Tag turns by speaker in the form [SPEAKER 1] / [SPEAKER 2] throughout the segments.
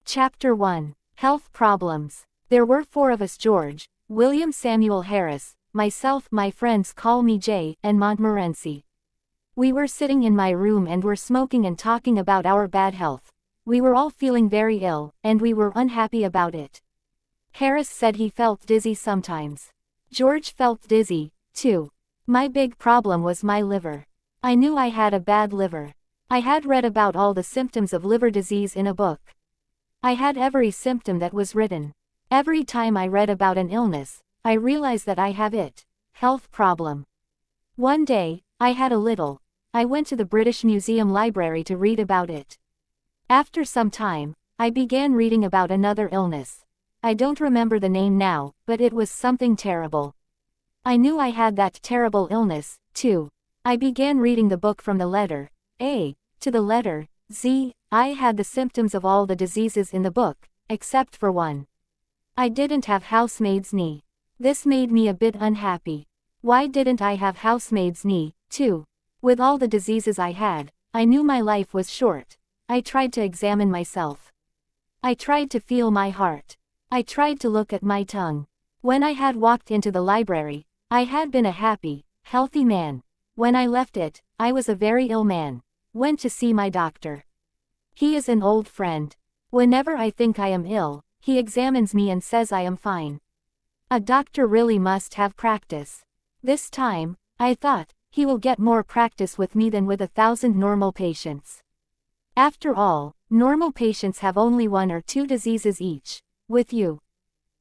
[SPEAKER 1] Chapter 1. Health Problems. There were 4 of us: George, William Samuel Harris, myself, my friends call me Jay, and Montmorency. We were sitting in my room and were smoking and talking about our bad health. We were all feeling very ill, and we were unhappy about it. Harris said he felt dizzy sometimes. George felt dizzy, too. My big problem was my liver. I knew I had a bad liver. I had read about all the symptoms of liver disease in a book. I had every symptom that was written. Every time I read about an illness, I realized that I have it. Health problem. One day, I went to the British Museum library to read about it. After some time, I began reading about another illness. I don't remember the name now, but it was something terrible. I knew I had that terrible illness, too. I began reading the book from the letter A to the letter Z. I had the symptoms of all the diseases in the book, except for one. I didn't have housemaid's knee. This made me a bit unhappy. Why didn't I have housemaid's knee, too? With all the diseases I had, I knew my life was short. I tried to examine myself. I tried to feel my heart. I tried to look at my tongue. When I had walked into the library, I had been a happy, healthy man. When I left it, I was a very ill man. Went to see my doctor. He is an old friend. Whenever I think I am ill, he examines me and says I am fine. A doctor really must have practice. This time, I thought, he will get more practice with me than with 1,000 normal patients. After all, normal patients have only 1 or 2 diseases each. With you?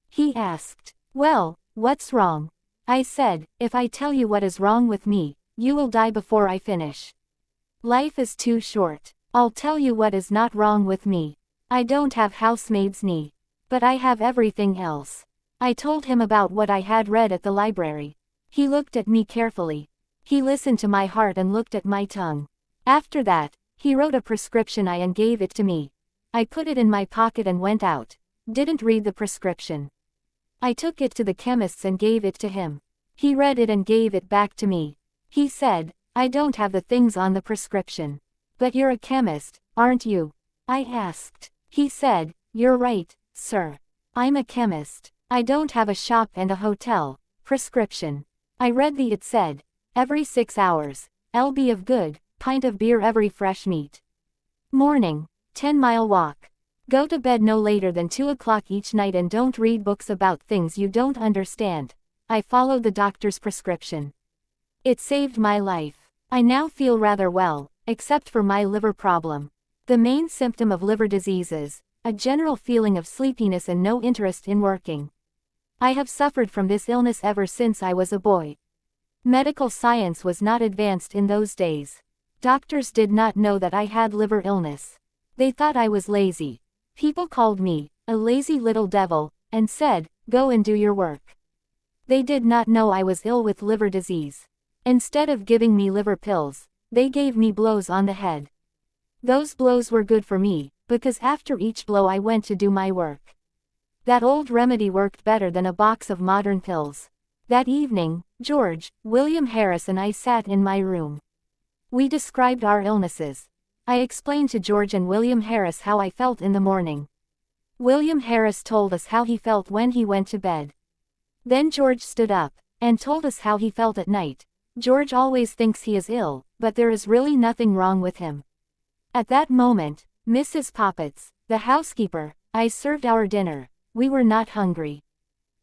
[SPEAKER 1] He asked. Well, what's wrong? I said, if I tell you what is wrong with me, you will die before I finish. Life is too short. I'll tell you what is not wrong with me. I don't have housemaid's knee. But I have everything else. I told him about what I had read at the library. He looked at me carefully. He listened to my heart and looked at my tongue. After that, he wrote a prescription and gave it to me. I put it in my pocket and went out. Didn't read the prescription. I took it to the chemist's and gave it to him. He read it and gave it back to me. He said, I don't have the things on the prescription. But you're a chemist, aren't you? I asked. He said, you're right, sir. I'm a chemist. I don't have a shop and a hotel. Prescription. I read it said, every 6 hours, lb of good, pint of beer every fresh meat. Morning, 10-mile walk. Go to bed no later than 2 o'clock each night and don't read books about things you don't understand. I followed the doctor's prescription. It saved my life. I now feel rather well, except for my liver problem. The main symptom of liver disease is a general feeling of sleepiness and no interest in working. I have suffered from this illness ever since I was a boy. Medical science was not advanced in those days. Doctors did not know that I had liver illness. They thought I was lazy. People called me a lazy little devil, and said, go and do your work. They did not know I was ill with liver disease. Instead of giving me liver pills, they gave me blows on the head. Those blows were good for me, because after each blow I went to do my work. That old remedy worked better than a box of modern pills. That evening, George, William Harris and I sat in my room. We described our illnesses. I explained to George and William Harris how I felt in the morning. William Harris told us how he felt when he went to bed. Then George stood up and told us how he felt at night. George always thinks he is ill, but there is really nothing wrong with him. At that moment, Mrs. Poppets, the housekeeper, I served our dinner. We were not hungry.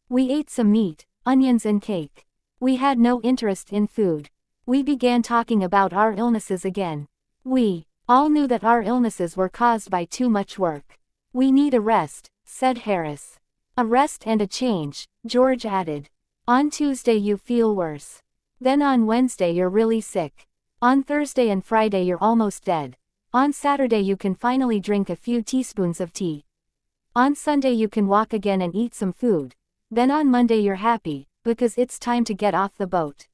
[SPEAKER 1] We ate some meat, onions and cake. We had no interest in food. We began talking about our illnesses again. We all knew that our illnesses were caused by too much work. We need a rest, said Harris. A rest and a change, George added. On Tuesday you feel worse. Then on Wednesday you're really sick. On Thursday and Friday you're almost dead. On Saturday you can finally drink a few teaspoons of tea. On Sunday you can walk again and eat some food. Then on Monday you're happy, because it's time to get off the boat.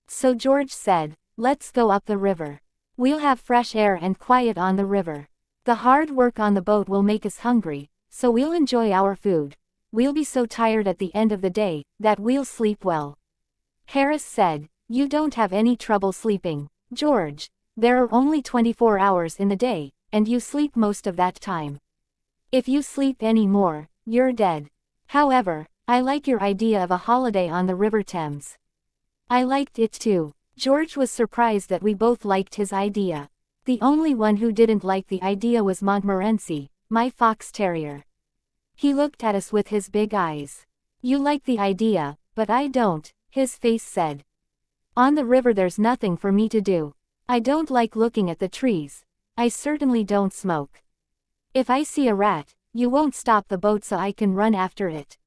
[SPEAKER 1] So George said, let's go up the river. We'll have fresh air and quiet on the river. The hard work on the boat will make us hungry, so we'll enjoy our food. We'll be so tired at the end of the day, that we'll sleep well. Harris said, you don't have any trouble sleeping, George. There are only 24 hours in the day, and you sleep most of that time. If you sleep any more, you're dead. However, I like your idea of a holiday on the River Thames. I liked it too. George was surprised that we both liked his idea. The only one who didn't like the idea was Montmorency, my fox terrier. He looked at us with his big eyes. You like the idea, but I don't, his face said. On the river there's nothing for me to do. I don't like looking at the trees. I certainly don't smoke. If I see a rat, you won't stop the boat so I can run after it.